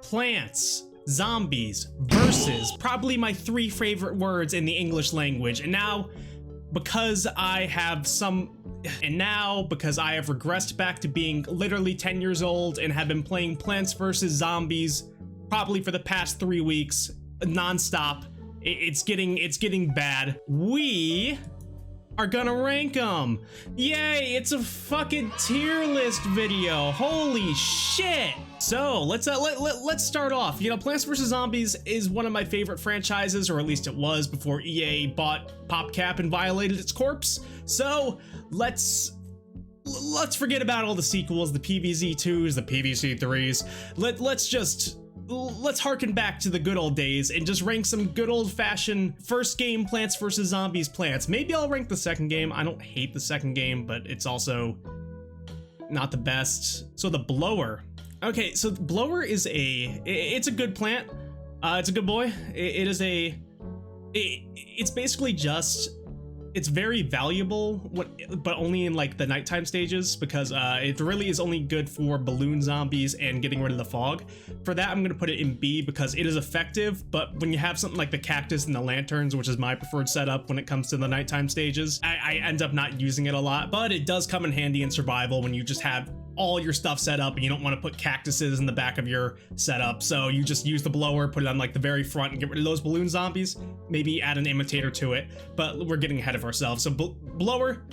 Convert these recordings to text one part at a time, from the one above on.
Plants, zombies, versus, probably my 3 favorite words in the English language. And now, because I have regressed back to being literally 10 years old and have been playing Plants vs. Zombies probably for the past 3 weeks, non-stop, it's getting bad. We are gonna rank them. Yay, it's a fucking tier list video. Holy shit. So let's start off. You know, Plants vs. Zombies is one of my favorite franchises, or at least it was before EA bought PopCap and violated its corpse. So let's forget about all the sequels, the PVZ2s, the PVC3s. Let's harken back to the good old days and just rank some good old-fashioned first game Plants vs. Zombies plants. Maybe I'll rank the second game. I don't hate the second game, but it's also not the best. So the blower. Okay, so the blower is it's a good plant. It's a good boy. It's basically just, it's very valuable, but only in like the nighttime stages, because it really is only good for balloon zombies and getting rid of the fog. For that, I'm gonna put it in B because it is effective, but when you have something like the cactus and the lanterns, which is my preferred setup when it comes to the nighttime stages, I end up not using it a lot, but it does come in handy in survival when you just have all your stuff set up and you don't want to put cactuses in the back of your setup. So you just use the blower, put it on like the very front and get rid of those balloon zombies, maybe add an imitator to it, but we're getting ahead of ourselves. So blower,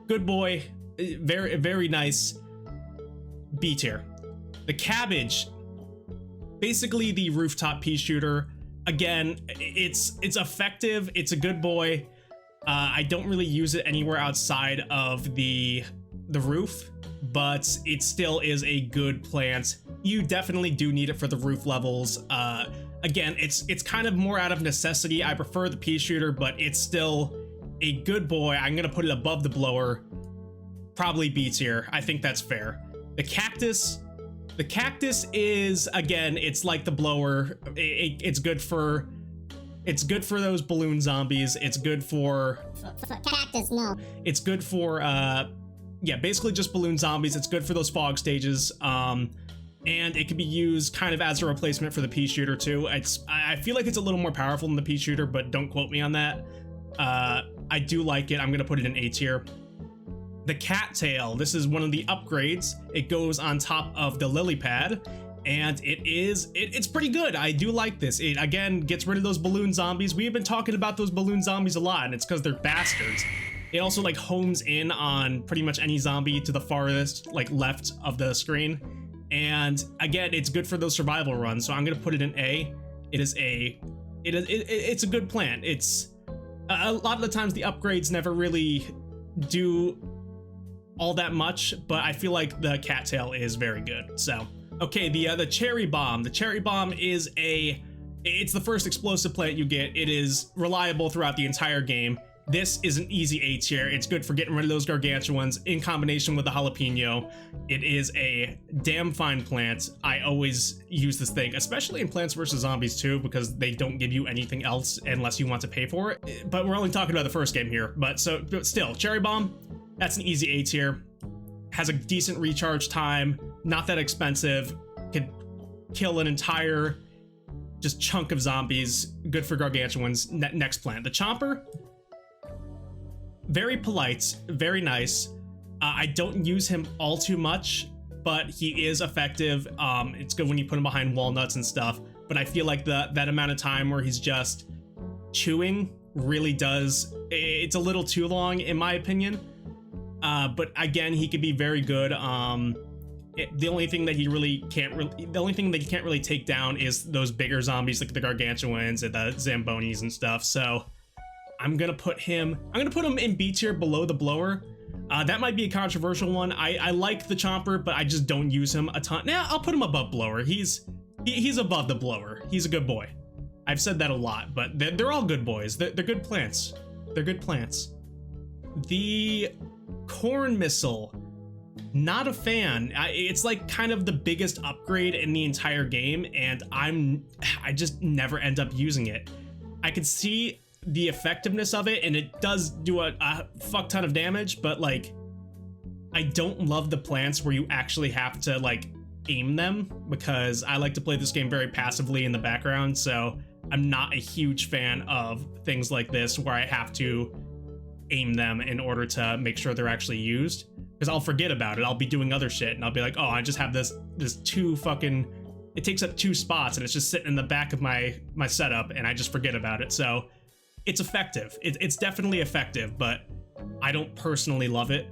good boy, very, very nice. B tier. The cabbage, basically the rooftop pea shooter. Again, it's effective, it's a good boy. I don't really use it anywhere outside of the roof, but it still is a good plant. You definitely do need it for the roof levels. Again, it's kind of more out of necessity. I prefer the pea shooter, but it's still a good boy. I'm gonna put it above the blower, probably B tier. I think that's fair. The cactus is, again, it's like the blower. It's good for those balloon zombies. It's good for cactus, no. It's good for yeah, basically just balloon zombies. It's good for those fog stages. And it can be used kind of as a replacement for the pea shooter too. I feel like it's a little more powerful than the pea shooter, but don't quote me on that. I do like it. I'm gonna put it in A tier. The cattail, this is one of the upgrades. It goes on top of the lily pad, and it's pretty good. I do like this. It again gets rid of those balloon zombies. We have been talking about those balloon zombies a lot, and it's because they're bastards. It also like homes in on pretty much any zombie to the farthest like left of the screen, and again, it's good for those survival runs. So I'm gonna put it in A. It's a good plant. It's a lot of the times the upgrades never really do all that much, but I feel like the cattail is very good. So okay, the cherry bomb. The cherry bomb is it's the first explosive plant you get. It is reliable throughout the entire game. This is an easy A tier. It's good for getting rid of those gargantuans in combination with the jalapeno. It is a damn fine plant. I always use this thing, especially in Plants vs. Zombies too, because they don't give you anything else unless you want to pay for it. But we're only talking about the first game here. But still, cherry bomb, that's an easy A tier. Has a decent recharge time, not that expensive, can kill an entire just chunk of zombies, good for gargantuans. Next plant, the chomper. Very polite, very nice. I don't use him all too much, but he is effective. It's good when you put him behind walnuts and stuff, but I feel like that amount of time where he's just chewing really does, it's a little too long in my opinion. But again, he could be very good. The only thing that he can't really take down is those bigger zombies like the gargantuans and the zambonis and stuff. So I'm gonna put him in B tier below the blower. That might be a controversial one. I like the chomper, but I just don't use him a ton. Now I'll put him above blower. He's above the blower. He's a good boy. I've said that a lot, but they're all good boys. They're good plants. They're good plants. The corn missile, not a fan. It's like kind of the biggest upgrade in the entire game, and I just never end up using it. I could see the effectiveness of it, and it does do a fuck ton of damage, but like I don't love the plants where you actually have to like aim them because I like to play this game very passively in the background, so I'm not a huge fan of things like this where I have to aim them in order to make sure they're actually used, because I'll forget about it. I'll be doing other shit and I'll be like, oh, I just have this two fucking, it takes up 2 spots and it's just sitting in the back of my setup and I just forget about it. So it's effective. It's definitely effective, but I don't personally love it.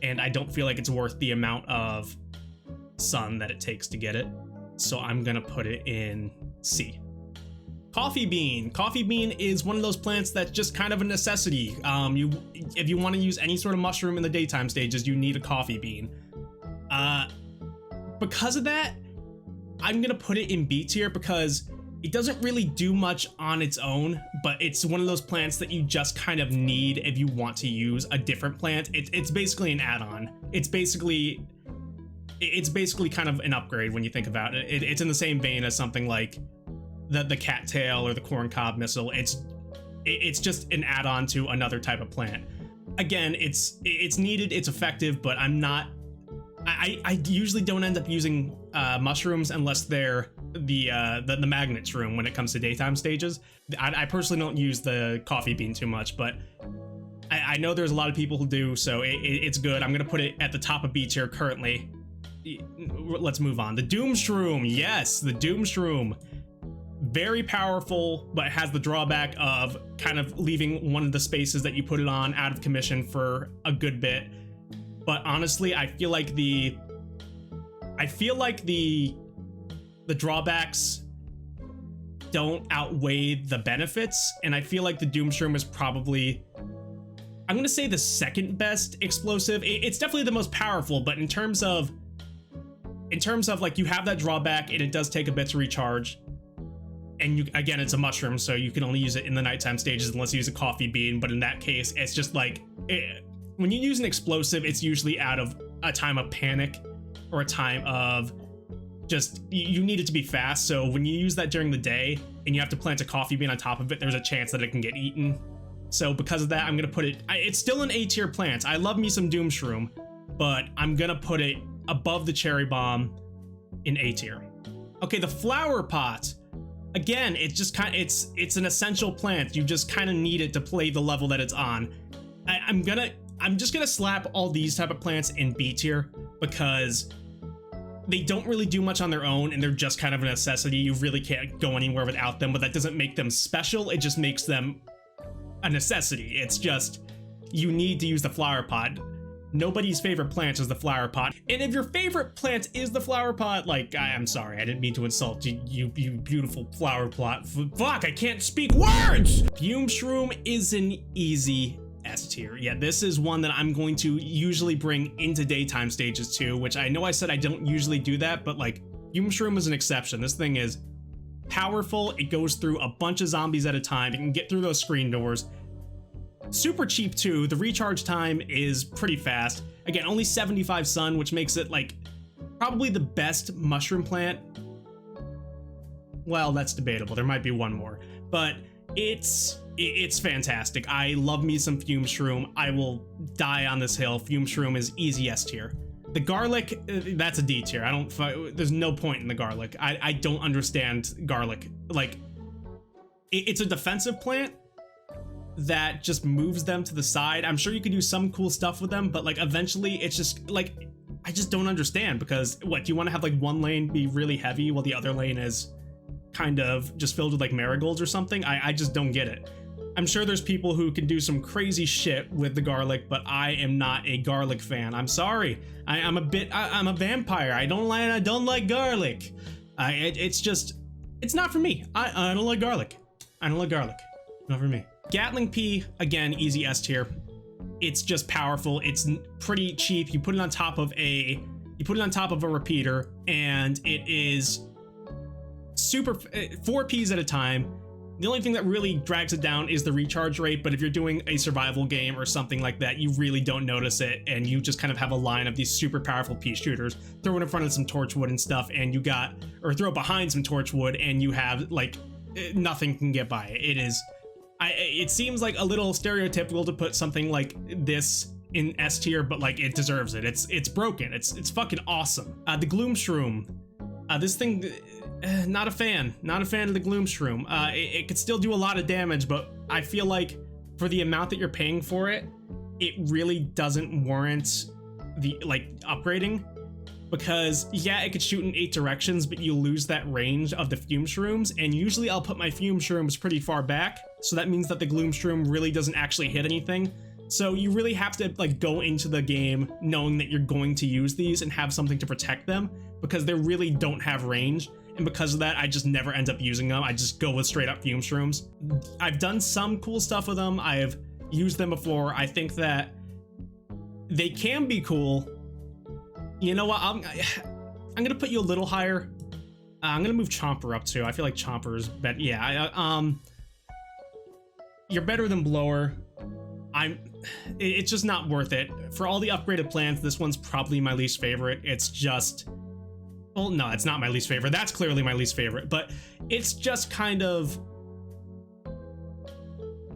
And I don't feel like it's worth the amount of sun that it takes to get it. So I'm gonna put it in C. Coffee bean. Coffee bean is one of those plants that's just kind of a necessity. If you want to use any sort of mushroom in the daytime stages, you need a coffee bean. Because of that, I'm gonna put it in B tier because it doesn't really do much on its own, but it's one of those plants that you just kind of need if you want to use a different plant. It's basically an add-on. It's basically kind of an upgrade when you think about it. It's in the same vein as something like the cattail or the corncob missile. It's just an add-on to another type of plant. Again, it's needed, it's effective, but I usually don't end up using mushrooms unless they're the magnets room when it comes to daytime stages. I personally don't use the coffee bean too much, but I know there's a lot of people who do, so it's good. I'm gonna put it at the top of B tier currently. Let's move on. The Doom Shroom. Yes, the Doom Shroom. Very powerful, but has the drawback of kind of leaving one of the spaces that you put it on out of commission for a good bit. But honestly, I feel like the drawbacks don't outweigh the benefits, and I feel like the Doom Shroom is probably, I'm gonna say, the second best explosive. It's definitely the most powerful, but in terms of like, you have that drawback and it does take a bit to recharge. And again, it's a mushroom, so you can only use it in the nighttime stages unless you use a coffee bean. But in that case, it's just like, when you use an explosive, it's usually out of a time of panic or a time of just, you need it to be fast. So when you use that during the day and you have to plant a coffee bean on top of it, there's a chance that it can get eaten. So because of that, I'm gonna put it, it's still an A tier plant. I love me some Doom Shroom, but I'm gonna put it above the cherry bomb in A tier. Okay, the flower pot. Again, it's just kind of, it's an essential plant. You just kind of need it to play the level that it's on. I'm just gonna slap all these type of plants in B tier because they don't really do much on their own and they're just kind of a necessity. You really can't go anywhere without them, but that doesn't make them special. It just makes them a necessity. It's just, you need to use the flower pot. Nobody's favorite plant is the flower pot. And if your favorite plant is the flower pot, like, I'm sorry, I didn't mean to insult you, you beautiful flower pot. Fuck, I can't speak words! Fume Shroom is an easy S tier. Yeah, this is one that I'm going to usually bring into daytime stages too, which I know I said I don't usually do that, but like, Fume Shroom is an exception. This thing is powerful. It goes through a bunch of zombies at a time. It can get through those screen doors. Super cheap too. The recharge time is pretty fast. Again, only 75 sun, which makes it like probably the best mushroom plant. Well, that's debatable. There might be one more, but it's fantastic. I love me some Fume Shroom. I will die on this hill. Fume Shroom is easy S tier. The garlic, that's a D tier. There's no point in the garlic. I don't understand garlic. Like, it's a defensive plant that just moves them to the side. I'm sure you could do some cool stuff with them, but like eventually it's just like, I just don't understand, because what, do you want to have like one lane be really heavy while the other lane is kind of just filled with like marigolds or something? I just don't get it. I'm sure there's people who can do some crazy shit with the garlic, but I am not a garlic fan. I'm sorry. I'm a vampire. I don't like garlic. It's not for me. I don't like garlic. I don't like garlic. Not for me. Gatling Pea, again, easy S tier. It's just powerful. It's pretty cheap. You put it on top of a repeater, and it is super 4 Ps at a time. The only thing that really drags it down is the recharge rate, but if you're doing a survival game or something like that, you really don't notice it, and you just kind of have a line of these super powerful pea shooters, throw it in front of some torchwood and stuff, and throw it behind some torchwood, and you have like nothing can get by it. It seems like a little stereotypical to put something like this in S tier, but like it deserves it. It's broken. It's fucking awesome. The Gloom Shroom. This thing, not a fan. Not a fan of the Gloom Shroom. It could still do a lot of damage, but I feel like for the amount that you're paying for it, it really doesn't warrant the like upgrading. Because yeah, it could shoot in 8 directions, but you lose that range of the Fume Shrooms, and usually I'll put my Fume Shrooms pretty far back, so that means that the Gloom Shroom really doesn't actually hit anything. So you really have to like go into the game knowing that you're going to use these and have something to protect them, because they really don't have range, and because of that I just never end up using them. I just go with straight up Fume Shrooms. I've done some cool stuff with them, I've used them before. I think that they can be cool. You know what, I'm gonna put you a little higher. I'm gonna move Chomper up too. I feel like Chomper's better. Yeah, you're better than Blower. It's just not worth it. For all the upgraded plants, this one's probably my least favorite. It's just, well, no, it's not my least favorite. That's clearly my least favorite, but it's just kind of,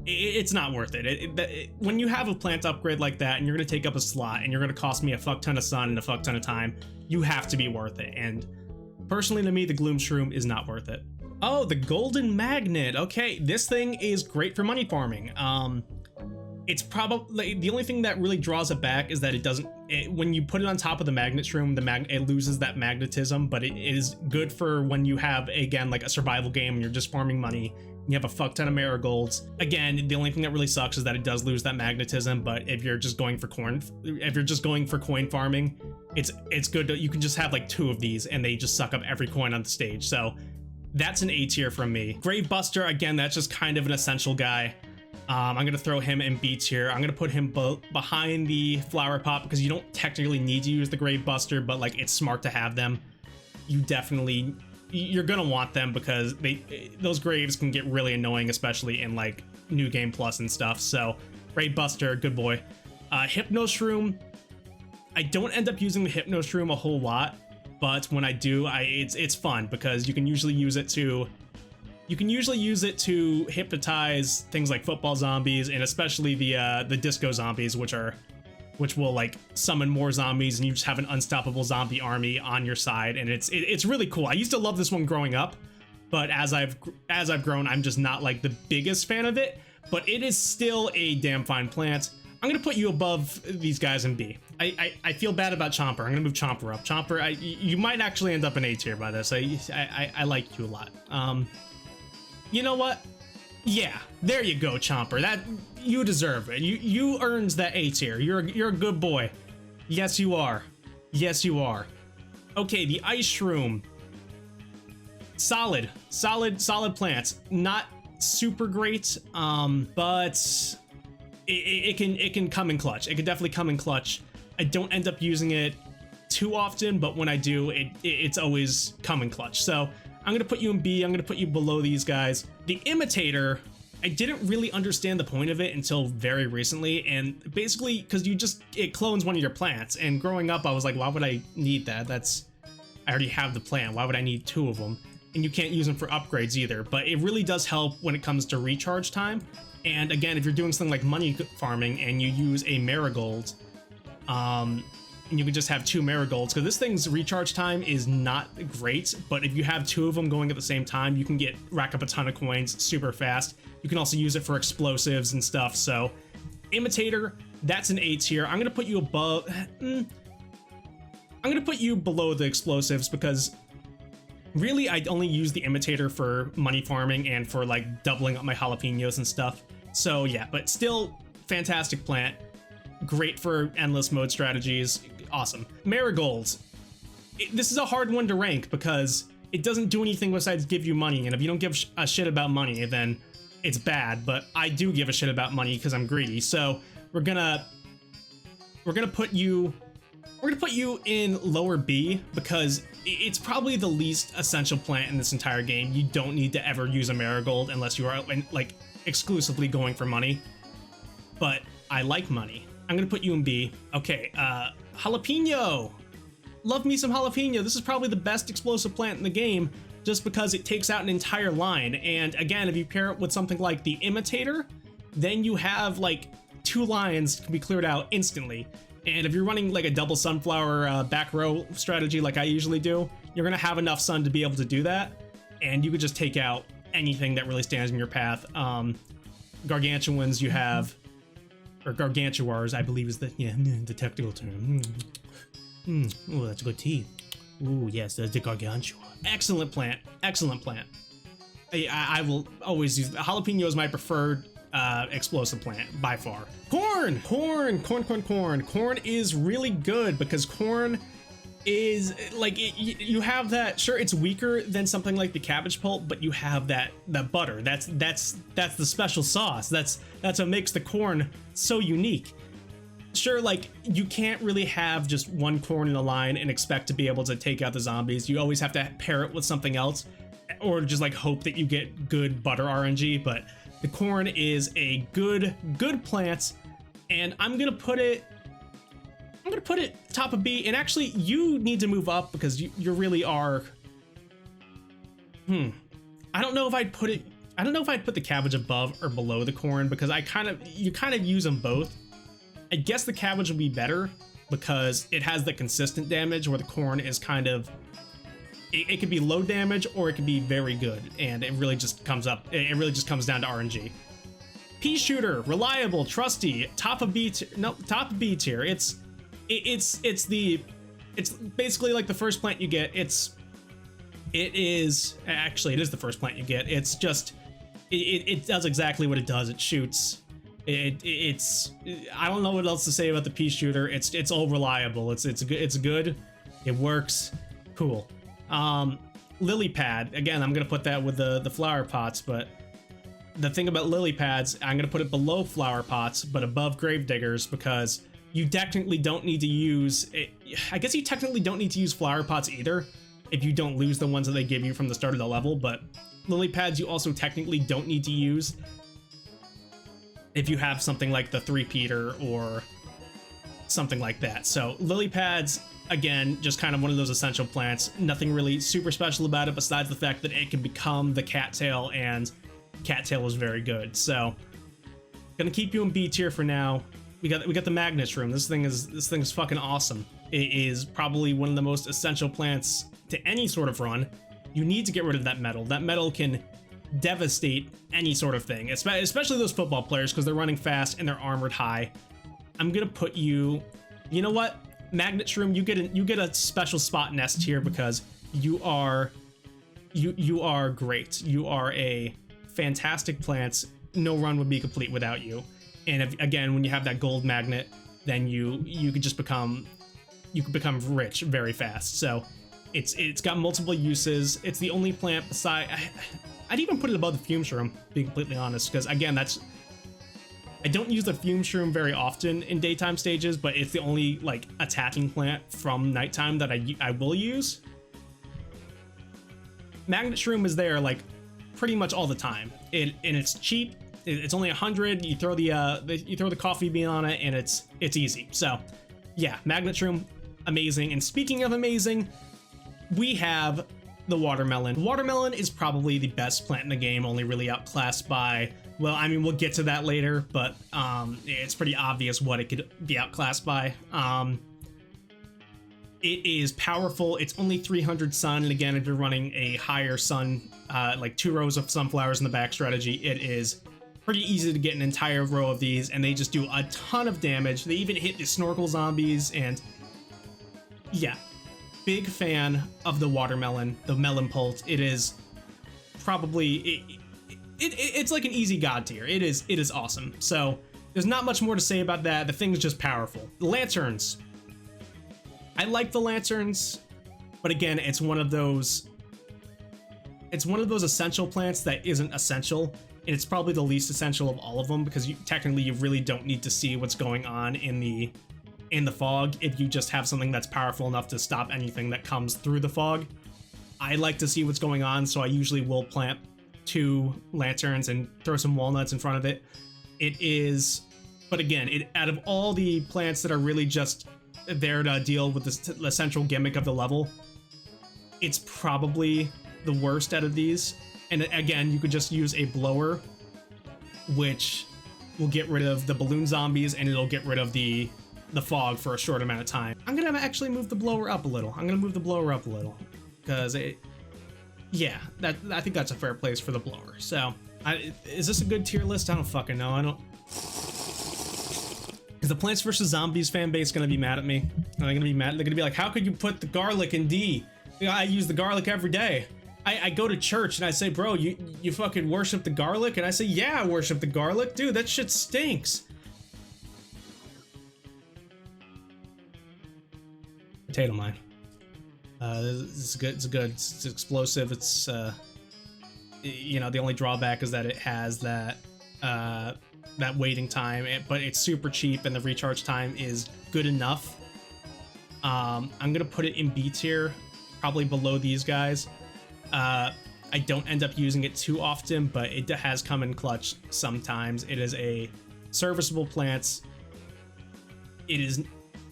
it's not worth it. When you have a plant upgrade like that and you're going to take up a slot and you're going to cost me a fuck ton of sun and a fuck ton of time, you have to be worth it. And personally to me, the Gloom Shroom is not worth it. Oh, the Golden Magnet. Okay, this thing is great for money farming. It's probably the only thing that really draws it back is that it doesn't, when you put it on top of the Magnet Shroom, it loses that magnetism, but it is good for when you have, again, like a survival game and you're just farming money. You have a fuck ton of marigolds. Again, the only thing that really sucks is that it does lose that magnetism, but if you're just going for coin farming, it's good to, you can just have like 2 of these and they just suck up every coin on the stage. So that's an A tier from me. Gravebuster, again, that's just kind of an essential guy. I'm gonna throw him in B tier. I'm gonna put him behind the Flower Pot because you don't technically need to use the Gravebuster, but like it's smart to have them. You're gonna want them because those graves can get really annoying, especially in like New Game Plus and stuff. So Gravebuster, good boy. Hypno Shroom, I don't end up using the Hypno Shroom a whole lot, but when I do, it's fun because you can usually use it to hypnotize things like football zombies, and especially the disco zombies, which will like summon more zombies, and you just have an unstoppable zombie army on your side, and it's really cool. I used to love this one growing up, but as I've grown, I'm just not like the biggest fan of it, but it is still a damn fine plant. I'm gonna put you above these guys in B. I feel bad about Chomper. I'm gonna move Chomper up. Chomper, you might actually end up in A tier by this. I like you a lot. You know what? Yeah, there you go, Chomper. That you deserve it. You earned that A tier. You're a good boy. Yes, you are. Yes, you are. Okay, the Ice Shroom. Solid plants. Not super great, but it can come in clutch. It can definitely come in clutch. I don't end up using it too often, but when I do, it's always come in clutch. So I'm gonna put you in B. I'm gonna put you below these guys. The Imitator, I didn't really understand the point of it until very recently, and basically because it clones one of your plants, and growing up I was like, why would I need that? I already have the plant, why would I need 2 of them? And you can't use them for upgrades either, but it really does help when it comes to recharge time. And again, if you're doing something like money farming and you use a marigold, and you can just have 2 marigolds, because this thing's recharge time is not great, but if you have 2 of them going at the same time, you can rack up a ton of coins super fast. You can also use it for explosives and stuff. So Imitator, that's an A tier. I'm gonna put you above. I'm gonna put you below the explosives because really I only use the Imitator for money farming and for like doubling up my jalapenos and stuff. So yeah, but still fantastic plant. Great for endless mode strategies. Awesome. Marigolds. This is a hard one to rank because it doesn't do anything besides give you money, and if you don't give a shit about money, then it's bad. But I do give a shit about money because I'm greedy. So we're gonna put you in lower B because it's probably the least essential plant in this entire game. You don't need to ever use a marigold unless you are like exclusively going for money. But I like money. I'm gonna put you in B. Okay, jalapeno. Love me some jalapeno. This is probably the best explosive plant in the game just because it takes out an entire line. And again, if you pair it with something like the Imitator, then you have like 2 lines can be cleared out instantly. And if you're running like a double sunflower back row strategy like I usually do, you're gonna have enough sun to be able to do that, and you could just take out anything that really stands in your path. Gargantuans you have, or gargantuars, I believe is the technical term. Oh, that's good teeth. Ooh, yes, that's the gargantua. Excellent plant, excellent plant. I will always use jalapeno is my preferred explosive plant by far. Corn is really good because corn is like you have that. Sure, it's weaker than something like the cabbage pulp, but you have that butter. That's the special sauce. That's what makes the corn so unique. Sure, like you can't really have just one corn in a line and expect to be able to take out the zombies. You always have to pair it with something else, or just like hope that you get good butter RNG. But the corn is a good plant, and I'm gonna put it top of B. And actually, you need to move up because you really are. I don't know if I'd put the cabbage above or below the corn, because you kind of use them both. I guess the cabbage would be better because it has the consistent damage, where the corn is kind of, it could be low damage or it could be very good, and it really just comes down to RNG. Pea shooter, reliable, trusty, top of B tier. It's basically like the first plant you get. It is the first plant you get. It's just it does exactly what it does. It shoots. It's I don't know what else to say about the pea shooter. It's all reliable. It's good. It works. Cool. Lily pad, again, I'm gonna put that with the flower pots, but the thing about lily pads, I'm gonna put it below flower pots but above grave diggers, because you technically don't need to use it. I guess you technically don't need to use flower pots either if you don't lose the ones that they give you from the start of the level, but lily pads you also technically don't need to use if you have something like the 3-peater or something like that. So lily pads, again, just kind of one of those essential plants. Nothing really super special about it besides the fact that it can become the cattail, and cattail is very good. So gonna keep you in B tier for now. We got the magnet shroom. This thing is fucking awesome. It is probably one of the most essential plants to any sort of run. You need to get rid of that metal. That metal can devastate any sort of thing, especially those football players, because they're running fast and they're armored high. I'm gonna put you know what, magnet shroom, you get a special spot in S tier because you are great. You are a fantastic plant. No run would be complete without you. And again, when you have that gold magnet, then you could just become rich very fast. So it's got multiple uses. It's the only plant beside, I'd even put it above the fume shroom, being completely honest, because again, I don't use the fume shroom very often in daytime stages, but it's the only like attacking plant from nighttime that I will use. Magnet shroom is there like pretty much all the time, and it's cheap. It's only 100. You throw the coffee bean on it, and it's easy. So yeah, magnet shroom, amazing. And speaking of amazing, we have the watermelon. Watermelon is probably the best plant in the game, only really outclassed by, well, I mean, we'll get to that later, but it's pretty obvious what it could be outclassed by. It is powerful. It's only 300 sun, and again, if you're running a higher sun, like 2 rows of sunflowers in the back strategy, it is pretty easy to get an entire row of these, and they just do a ton of damage. They even hit the snorkel zombies, and yeah, big fan of the watermelon, the melon pult. It is probably it's like an easy god tier. It is awesome. So there's not much more to say about that. The thing's just powerful. The lanterns, I like the lanterns, but again, it's one of those essential plants that isn't essential, and it's probably the least essential of all of them, because technically you really don't need to see what's going on in the fog if you just have something that's powerful enough to stop anything that comes through the fog. I like to see what's going on, so I usually will plant 2 lanterns and throw some walnuts in front of it. But again, out of all the plants that are really just there to deal with the central gimmick of the level, it's probably the worst out of these. And again, you could just use a blower, which will get rid of the balloon zombies, and it'll get rid of the fog for a short amount of time. I'm gonna actually move the blower up a little. Because yeah, I think that's a fair place for the blower. So, is this a good tier list? I don't fucking know. I don't. Is the Plants vs. Zombies fan base gonna be mad at me? Are they gonna be mad? They're gonna be like, how could you put the garlic in D? I use the garlic every day. I go to church and I say, bro, you fucking worship the garlic? And I say, yeah, I worship the garlic. Dude, that shit stinks. Potato mine. This is good. It's good. It's explosive. It's you know, the only drawback is that it has that that waiting time, but it's super cheap and the recharge time is good enough. I'm gonna put it in B tier, probably below these guys. I don't end up using it too often, but it has come in clutch sometimes. It is a serviceable plant. It is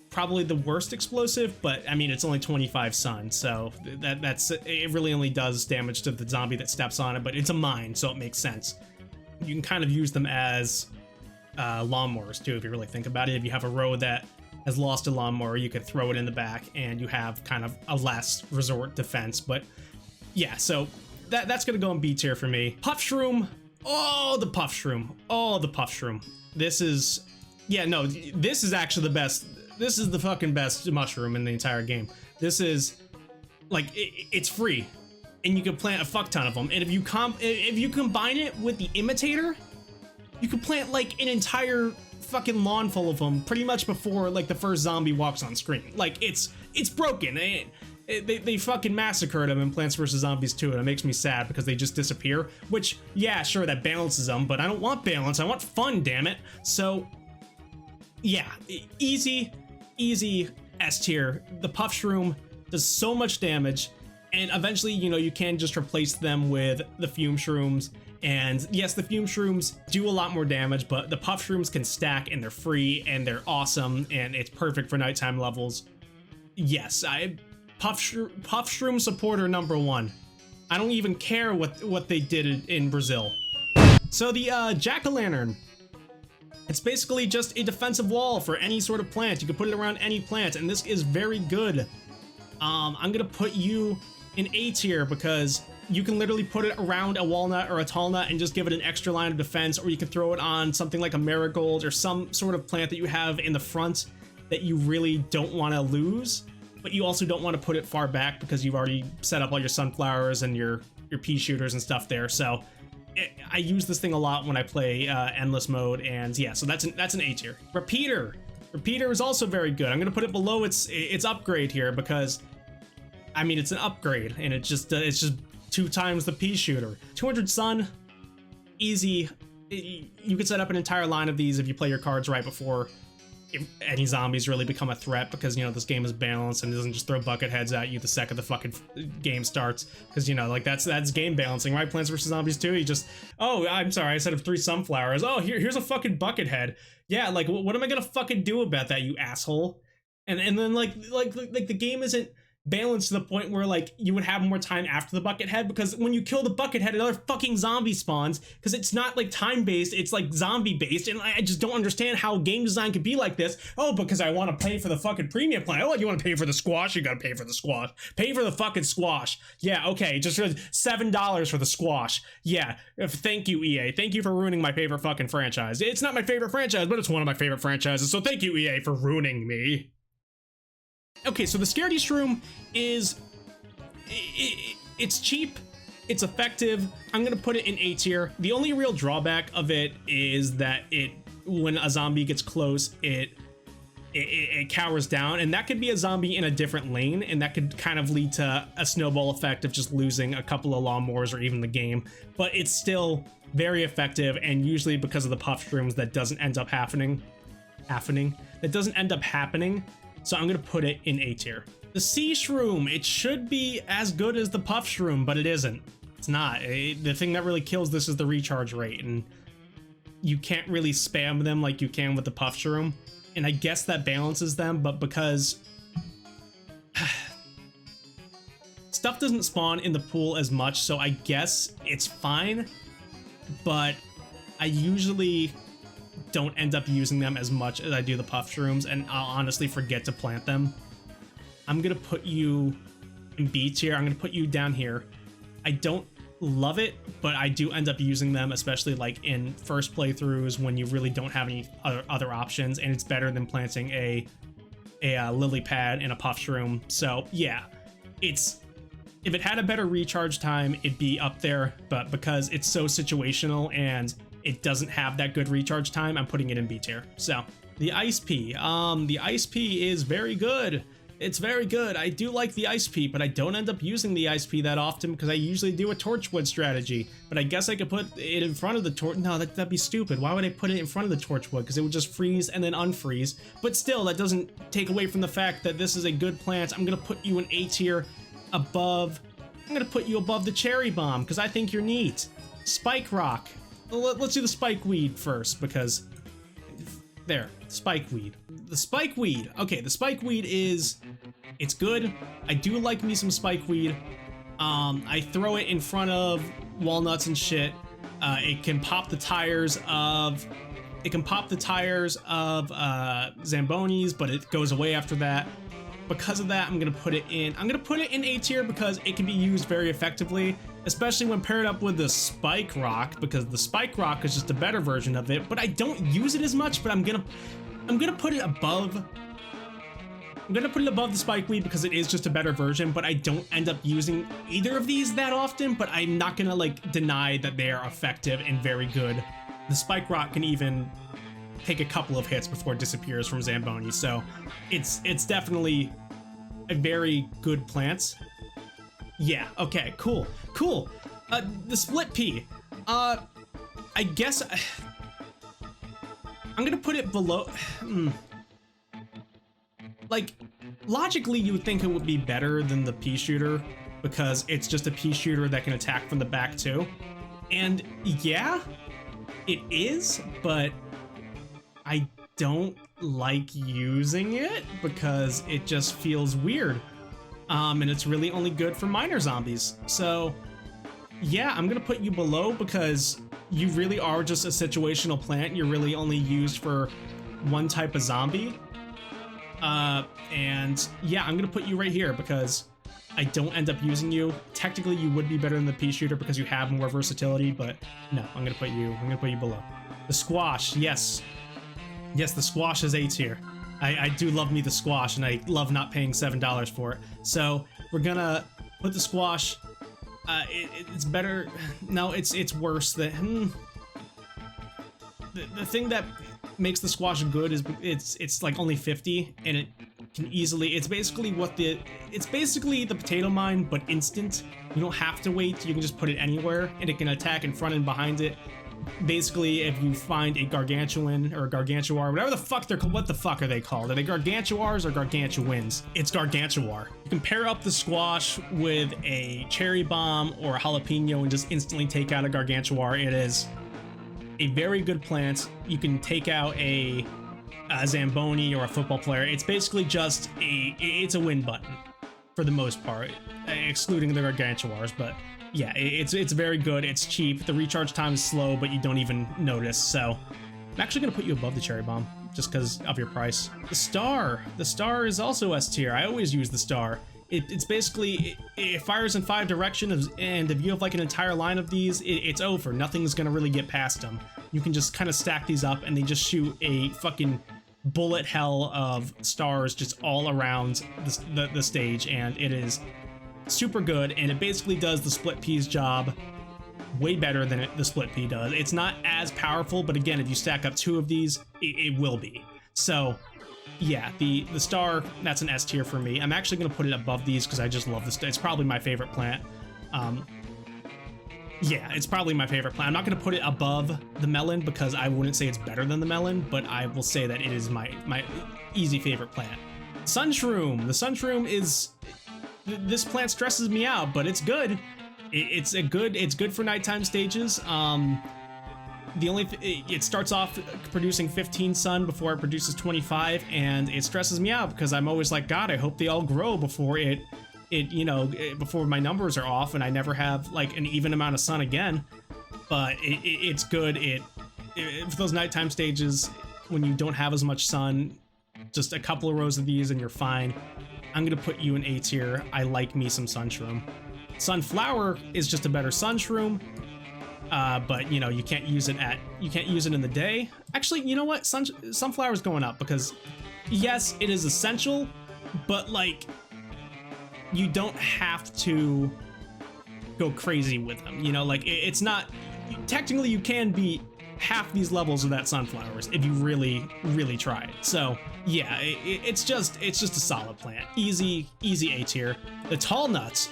probably the worst explosive, but I mean, it's only 25 sun, so that's it. Really only does damage to the zombie that steps on it, but it's a mine, so it makes sense. You can kind of use them as lawnmowers too, if you really think about it. If you have a road that has lost a lawnmower, you could throw it in the back and you have kind of a last resort defense. But yeah, so that's gonna go in B tier for me. Puff shroom. Oh, the puff shroom. This is, yeah, no, this is actually the best. This is the fucking best mushroom in the entire game. This is like, it's free and you can plant a fuck ton of them. And if you combine it with the imitator, you can plant like an entire fucking lawn full of them pretty much before like the first zombie walks on screen. Like, it's broken. They fucking massacred them in Plants vs. Zombies 2, and it makes me sad because they just disappear, which, yeah, sure, that balances them, but I don't want balance. I want fun, damn it. So yeah, easy S tier. The puff shroom does so much damage, and eventually, you know, you can just replace them with the fume shrooms. And yes, the fume shrooms do a lot more damage, but the puff shrooms can stack and they're free and they're awesome and it's perfect for nighttime levels. Yes, puff shroom supporter number 1. I don't even care what they did in Brazil. So the jack-o'-lantern. It's basically just a defensive wall for any sort of plant. You can put it around any plant, and this is very good. I'm gonna put you in A tier because you can literally put it around a walnut or a tall nut and just give it an extra line of defense, or you can throw it on something like a marigold or some sort of plant that you have in the front that you really don't want to lose, but you also don't want to put it far back because you've already set up all your sunflowers and your pea shooters and stuff there. So I use this thing a lot when I play endless mode, and yeah, so that's an A tier. Repeater is also very good. I'm gonna put it below its upgrade here because I mean, it's an upgrade and it's just 2 times the pea shooter. 200 sun, easy. You could set up an entire line of these if you play your cards right before any zombies really become a threat, because, you know, this game is balanced and it doesn't just throw bucket heads at you the second the fucking game starts, because, you know, like that's game balancing, right? Plants vs. Zombies 2, you just, oh, I'm sorry, I set up 3 sunflowers. Oh, here's a fucking bucket head. Yeah, like, what am I gonna fucking do about that, you asshole? And then like the game isn't balanced to the point where like you would have more time after the bucket head, because when you kill the bucket head, another fucking zombie spawns, because it's not like time based, it's like zombie based, and I just don't understand how game design could be like this. Oh, because I want to pay for the fucking premium plan. Oh, you want to pay for the squash? You gotta pay for the squash. Pay for the fucking squash. Yeah, okay, just for $7 for the squash. Yeah, thank you, EA. Thank you for ruining my favorite fucking franchise. It's not my favorite franchise, but it's one of my favorite franchises, so thank you, EA, for ruining me. Okay, so the Scaredy Shroom is, it's cheap, it's effective. I'm gonna put it in A tier. The only real drawback of it is that when a zombie gets close, it cowers down, and that could be a zombie in a different lane, and that could kind of lead to a snowball effect of just losing a couple of lawnmowers or even the game. But it's still very effective, and usually because of the puff shrooms, that doesn't end up happening. So I'm gonna put it in A tier. The C shroom, it should be as good as the puff shroom, but it isn't. It's not. The thing that really kills this is the recharge rate, and you can't really spam them like you can with the puff shroom. And I guess that balances them, but because stuff doesn't spawn in the pool as much, so I guess it's fine, but I usually don't end up using them as much as I do the puff shrooms, and I'll honestly forget to plant them. I'm gonna put you in B tier. I'm gonna put you down here. I don't love it, but I do end up using them, especially like in first playthroughs when you really don't have any other options, and it's better than planting a lily pad and a puff shroom. So yeah, if it had a better recharge time, it'd be up there, but because it's so situational and it doesn't have that good recharge time, I'm putting it in B tier. So the Ice Pea, the Ice Pea is very good. It's very good. I do like the Ice Pea, but I don't end up using the Ice Pea that often because I usually do a Torchwood strategy. But I guess I could put it in front of the torch. No, that'd be stupid. Why would I put it in front of the Torchwood? Because it would just freeze and then unfreeze. But still, that doesn't take away from the fact that this is a good plant. I'm gonna put you in A tier above. I'm gonna put you above the Cherry Bomb because I think you're neat. Spike Rock. Let's do the Spike Weed first because there, Spike Weed. The Spike Weed. Okay, the Spike Weed it's good. I do like me some Spike Weed. I throw it in front of walnuts and shit. It can pop the tires of Zambonis, but it goes away after that. Because of that, I'm gonna put it in A tier because it can be used very effectively, especially when paired up with the Spike Rock, because the Spike Rock is just a better version of it, but I don't use it as much. But I'm gonna put it above. I'm gonna put it above the Spike Weed because it is just a better version, but I don't end up using either of these that often. But I'm not gonna like deny that they are effective and very good. The Spike Rock can even take a couple of hits before it disappears from Zamboni, so it's definitely a very good plant. Yeah, okay, cool. The Split Pea. I guess I'm gonna put it below. Like, logically, you would think it would be better than the pea shooter because it's just a pea shooter that can attack from the back too. And yeah, it is, but I don't like using it because it just feels weird. And it's really only good for minor zombies. So yeah, I'm gonna put you below because you really are just a situational plant. You're really only used for one type of zombie. And yeah, I'm gonna put you right here because I don't end up using you. Technically, you would be better than the pea shooter because you have more versatility, but no, I'm gonna put you below. The Squash, yes, the Squash is A tier. I do love me the Squash, and I love not paying $7 for it. So we're gonna put the Squash. It's better. No, it's worse than the thing that makes the Squash good is it's like only 50, and it can easily. It's basically the potato mine, but instant. You don't have to wait. You can just put it anywhere, and it can attack in front and behind it. Basically, if you find a gargantuan or a gargantuar, whatever the fuck they're called, what the fuck are they called? Are they gargantuars or gargantuans? It's gargantuar. You can pair up the Squash with a cherry bomb or a jalapeno and just instantly take out a gargantuar. It is a very good plant. You can take out a Zamboni or a football player. It's basically just it's a win button for the most part, excluding the gargantuars, but yeah, it's very good. It's cheap. The recharge time is slow, but you don't even notice. So I'm actually gonna put you above the cherry bomb just because of your price. The Star is also S tier. I always use the Star. It's basically it fires in 5 directions, and if you have like an entire line of these, it's over. Nothing's gonna really get past them. You can just kind of stack these up, and they just shoot a fucking bullet hell of stars just all around the stage, and it is super good, and it basically does the Split Pea's job way better than the Split Pea does. It's not as powerful, but again, if you stack up 2 of these, it will be. So yeah, the Star, that's an S tier for me. I'm actually going to put it above these because I just love this. It's probably my favorite plant. Yeah, it's probably my favorite plant. I'm not going to put it above the melon because I wouldn't say it's better than the melon, but I will say that it is my easy favorite plant. Sunshroom. The Sunshroom is... This plant stresses me out, but it's good. It's good for nighttime stages. It starts off producing 15 sun before it produces 25, and it stresses me out because I'm always like, God, I hope they all grow before before my numbers are off and I never have like an even amount of sun again. But it's good. for those nighttime stages when you don't have as much sun, just a couple of rows of these and you're fine. I'm gonna put you in A tier. I like me some Sunshroom. Sunflower is just a better Sunshroom, but you know, you can't use it in the day. Actually, you know what? Sunflower's going up because yes, it is essential, but like you don't have to go crazy with them. You know, like it's not technically you can beat half these levels of that Sunflowers if you really try it. So yeah, it's just a solid plant. Easy A tier. The tall nut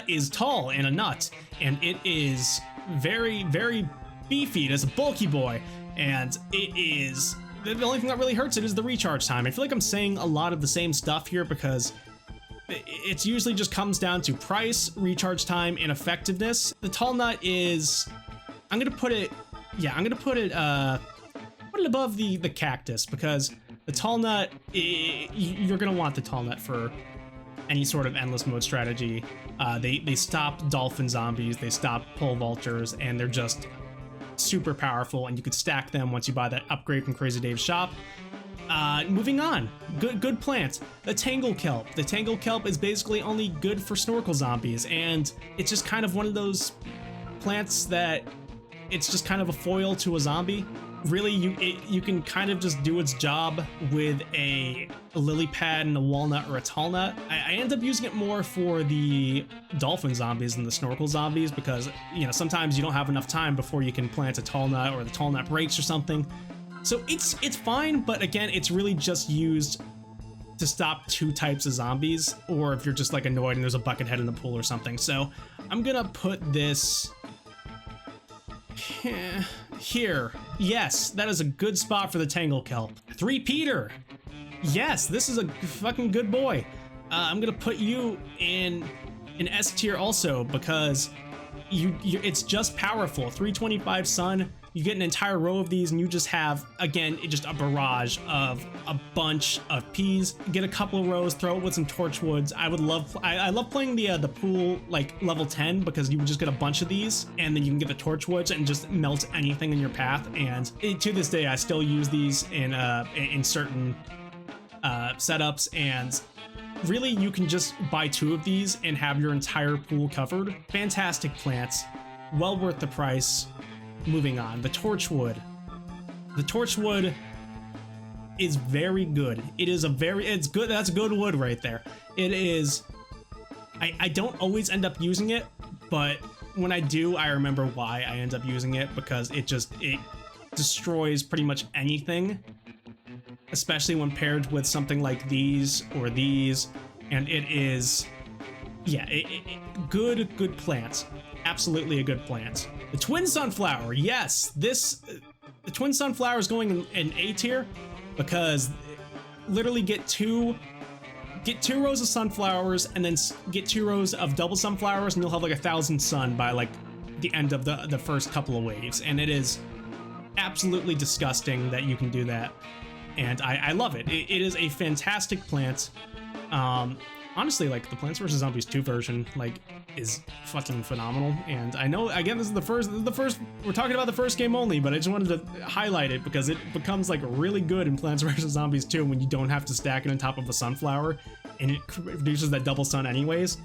is tall and a nut, and it is very beefy. It is a bulky boy, and it is the only thing that really hurts it is the recharge time. I feel like I'm saying a lot of the same stuff here because it's usually just comes down to price, recharge time, and effectiveness. The tall nut is, I'm gonna put it above the cactus because the tall nut, you're gonna want the tall nut for any sort of endless mode strategy. They stop dolphin zombies, they stop pole vultures, and they're just super powerful, and you could stack them once you buy that upgrade from Crazy Dave's shop. Moving on, good plants. The Tangle Kelp. The Tangle Kelp is basically only good for snorkel zombies, and it's just kind of one of those plants that it's just kind of a foil to a zombie. Really, you can kind of just do its job with a lily pad and a walnut or a tall nut. I end up using it more for the dolphin zombies than the snorkel zombies because, you know, sometimes you don't have enough time before you can plant a tall nut or the tall nut breaks or something. So it's fine, but again, it's really just used to stop two types of zombies, or if you're just like annoyed and there's a bucket head in the pool or something. So I'm gonna put this here. Yes, that is a good spot for the Tangle Kelp. 3-peater. Yes, this is a fucking good boy. I'm gonna put you in an S tier also because it's just powerful. 325 sun. You get an entire row of these and you just have, again, just a barrage of a bunch of peas. Get a couple of rows, throw it with some torchwoods. I love playing the pool like level 10 because you would just get a bunch of these and then you can get the torchwoods and just melt anything in your path. And to this day, I still use these in certain setups, and really you can just buy 2 of these and have your entire pool covered. Fantastic plants, well worth the price. Moving on, the Torchwood. The Torchwood is very good. It's good. That's good wood right there. It is. I don't always end up using it, but when I do, I remember why I end up using it because it destroys pretty much anything, especially when paired with something like these or these, and it is, yeah, good plants. Absolutely a good plant. The Twin Sunflower, yes, the Twin Sunflower is going in A tier because literally get two rows of sunflowers and then get 2 rows of double sunflowers and you'll have like 1,000 sun by like the end of the first couple of waves, and it is absolutely disgusting that you can do that, and I love it. It is a fantastic plant. Honestly, like the Plants vs. Zombies 2 version, like, is fucking phenomenal. And I know, again, this is the first, we're talking about the first game only, but I just wanted to highlight it because it becomes like really good in Plants vs. Zombies 2 when you don't have to stack it on top of a sunflower and it produces that double sun anyways.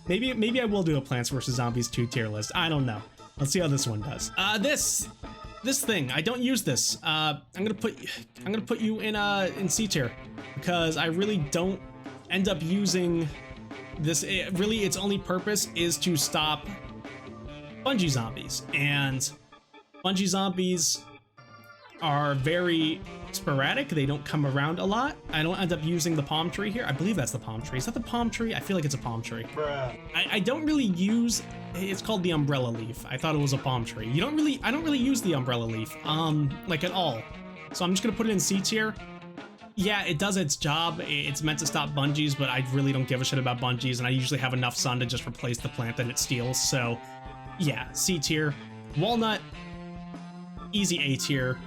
Maybe I will do a Plants vs. Zombies 2 tier list. I don't know. Let's see how this one does. This thing, I don't use this. I'm gonna put you in C tier because I really don't end up using this. Really, its only purpose is to stop bungee zombies, and bungee zombies are very sporadic. They don't come around a lot. I don't end up using the palm tree here. I believe that's the palm tree. Is that the palm tree? I feel like it's a palm tree. Bruh. I don't really use, it's called the umbrella leaf. I thought it was a palm tree. I don't really use the umbrella leaf, like at all. So I'm just gonna put it in C tier. Yeah, it does its job. It's meant to stop bungees, but I really don't give a shit about bungees, and I usually have enough sun to just replace the plant that it steals. So yeah, C tier. Walnut, easy A tier.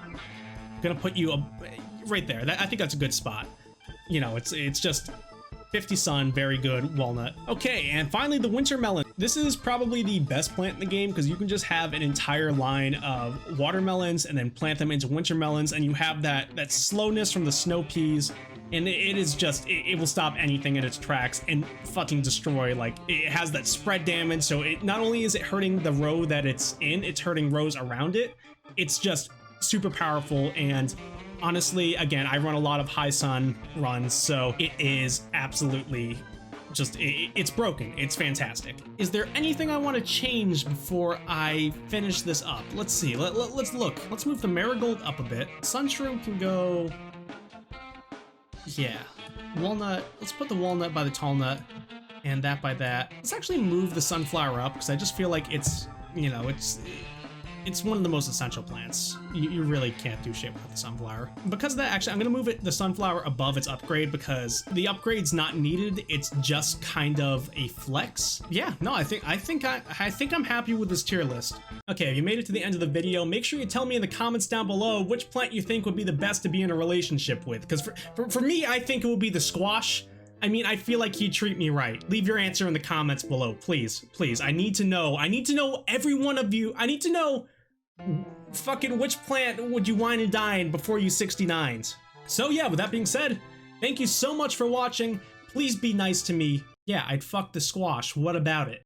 Gonna put you right there. I think that's a good spot. You know, it's just 50 sun, very good. Walnut. Okay, and finally the winter melon. This is probably the best plant in the game because you can just have an entire line of watermelons and then plant them into winter melons, and you have that slowness from the snow peas, and it is just, it will stop anything in its tracks and fucking destroy. Like, it has that spread damage, so it not only is it hurting the row that it's in, it's hurting rows around it. It's just super powerful, and honestly, again, I run a lot of high sun runs, so it is absolutely just, it's broken. It's fantastic. Is there anything I want to change before I finish this up? Let's see. Let's look. Let's move the marigold up a bit. Sunshroom can go, yeah. Walnut, let's put the walnut by the tall nut and that by that. Let's actually move the sunflower up because I just feel like it's, you know, it's one of the most essential plants. You really can't do shit without the sunflower. Because of that, actually, I'm gonna move the sunflower above its upgrade because the upgrade's not needed. It's just kind of a flex. Yeah, no, I think I'm happy with this tier list. Okay, if you made it to the end of the video, make sure you tell me in the comments down below which plant you think would be the best to be in a relationship with. Because for me, I think it would be the squash. I mean, I feel like he'd treat me right. Leave your answer in the comments below, please. Please, I need to know. I need to know every one of you. I need to know fucking which plant would you wine and dine before you 69s. So yeah, with that being said, thank you so much for watching. Please be nice to me. Yeah, I'd fuck the squash. What about it?